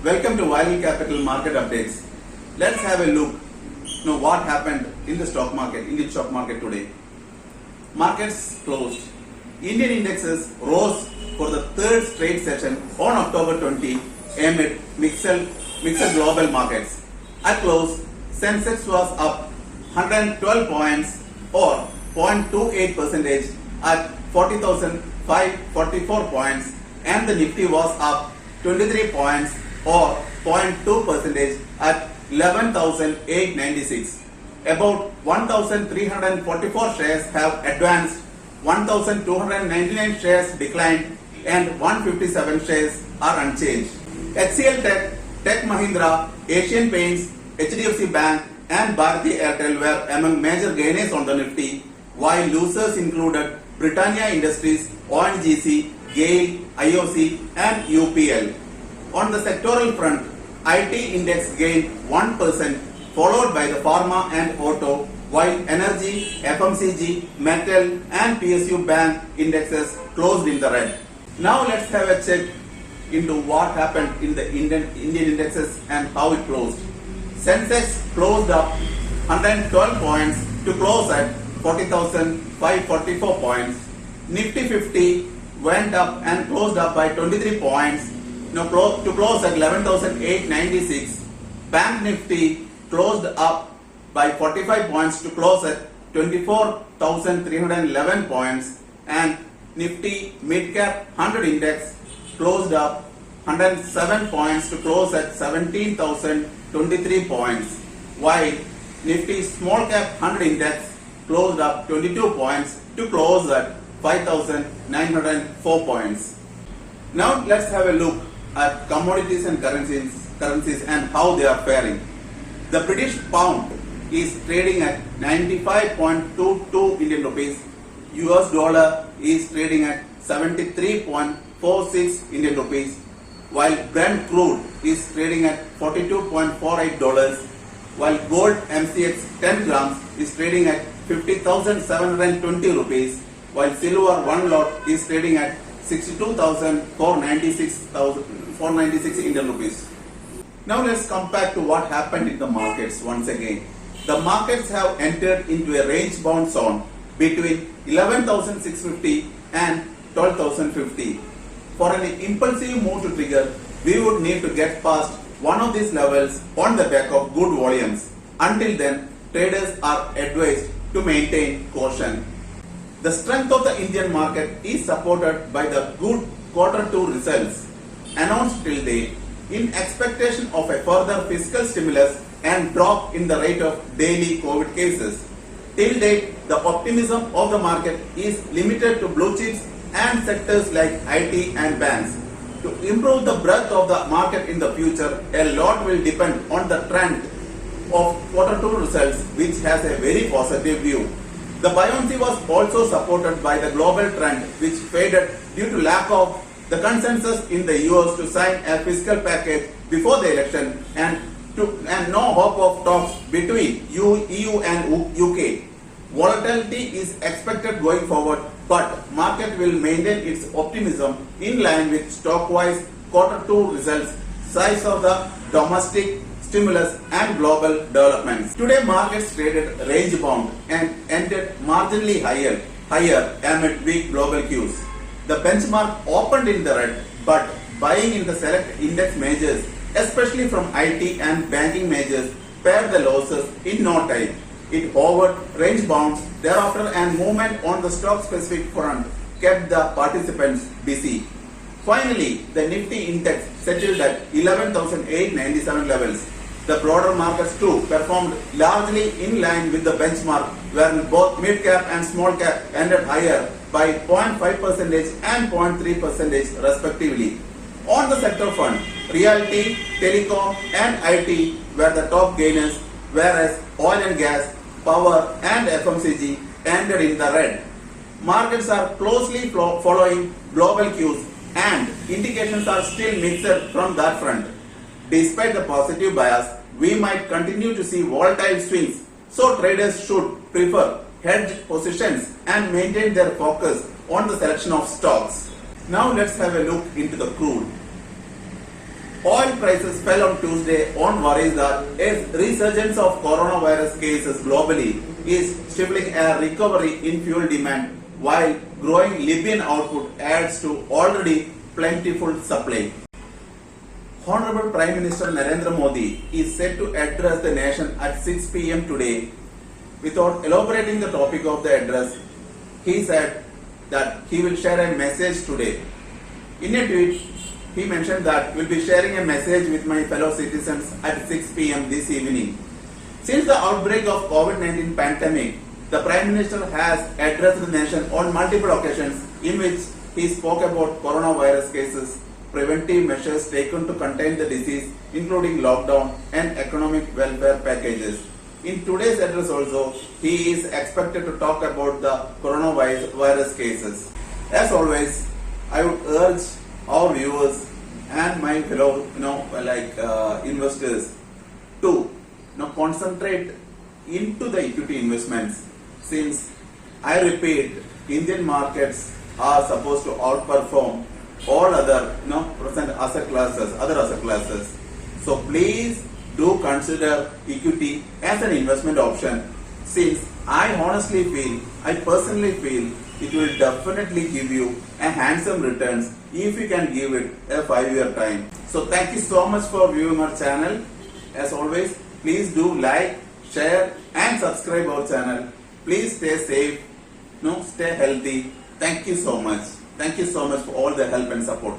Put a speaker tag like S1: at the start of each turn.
S1: Welcome to Wiley Capital Market Updates. Let's have a look now what happened in the stock market, Indian stock market today. Markets closed. Indian indexes rose for the third straight session on October 20 amid mixed global markets. At close, Sensex was up 112 points or 0.28% at 40,544 points, and the Nifty was up 23 points or 0.2% at 11,896. About 1,344 shares have advanced, 1,299 shares declined, and 157 shares are unchanged. HCL Tech Mahindra, Asian Paints, HDFC Bank and Bharti Airtel were among major gainers on the Nifty, while losers included Britannia Industries, ONGC, GAIL, IOC and UPL. On the sectoral front, IT index gained 1%, followed by the pharma and auto, while energy, FMCG, metal and PSU bank indexes closed in the red. Now let's have a check into what happened in the Indian indexes and how it closed. Sensex closed up 112 points to close at 40,544 points. Nifty 50 went up and closed up by 23 points to close at 11,896. Bank Nifty closed up by 45 points to close at 24,311 points, and Nifty Mid Cap 100 Index closed up 107 points to close at 17,023 points, while Nifty Small Cap 100 Index closed up 22 points to close at 5,904 points. Now let's have a look at commodities and currencies and how they are faring. The British pound is trading at 95.22 Indian rupees. US dollar is trading at 73.46 Indian rupees, while Brent crude is trading at $42.48, while gold MCX 10 grams is trading at 50,720 rupees, while silver 1 lot is trading at 62,496 Indian rupees. Now let's compare to what happened in the markets once again. The markets have entered into a range bound zone between 11,650 and 12,050. For an impulsive move to trigger, we would need to get past one of these levels on the back of good volumes. Until then, traders are advised to maintain caution. The strength of the Indian market is supported by the good Q2 results announced till date, in expectation of a further fiscal stimulus and drop in the rate of daily COVID cases. Till date, the optimism of the market is limited to blue chips and sectors like IT and banks. To improve the breadth of the market in the future, a lot will depend on the trend of Q2 results, which has a very positive view. The buoyancy was also supported by the global trend, which faded due to lack of the consensus in the US to sign a fiscal package before the election and no hope of talks between EU and UK. Volatility is expected going forward, but market will maintain its optimism in line with stock-wise Q2 results, size of the domestic stimulus and global developments. Today markets traded range bound and ended marginally higher amid weak global cues. The benchmark opened in the red, but buying in the select index majors, especially from IT and banking majors, pared the losses in no time. It hovered range bounds thereafter, and movement on the stock specific front kept the participants busy. Finally, the Nifty index settled at 11,897 levels. The broader markets too performed largely in line with the benchmark, where both mid cap and small cap ended higher by 0.5% and 0.3% respectively. On the sector front, realty, telecom and IT were the top gainers, whereas oil and gas, power and FMCG ended in the red. Markets are closely following global cues, and indications are still mixed from that front. Despite the positive bias, we might continue to see volatile swings, so traders should prefer hedged positions and maintain their focus on the selection of stocks. Now let's have a look into the crude. Oil prices fell on Tuesday on worries that a resurgence of coronavirus cases globally is stifling a recovery in fuel demand, while growing Libyan output adds to already plentiful supply. Honorable Prime Minister Narendra Modi is set to address the nation at 6 p.m. today. Without elaborating the topic of the address, he said that he will share a message today. In a tweet, he mentioned that we'll be sharing a message with my fellow citizens at 6 p.m. this evening. Since the outbreak of COVID-19 pandemic, the Prime Minister has addressed the nation on multiple occasions in which he spoke about coronavirus cases, preventive measures taken to contain the disease, including lockdown and economic welfare packages. In today's address also, he is expected to talk about the coronavirus cases. As always, I would urge our viewers and my fellow, investors to concentrate into the equity investments, since I repeat, Indian markets are supposed to outperform all other present other asset classes. So please do consider equity as an investment option, since I personally feel it will definitely give you a handsome returns if you can give it a 5-year time. So thank you so much for viewing our channel. As always, please do like, share and subscribe our channel. Please stay safe, stay healthy. Thank you so much. Thank you so much for all the help and support.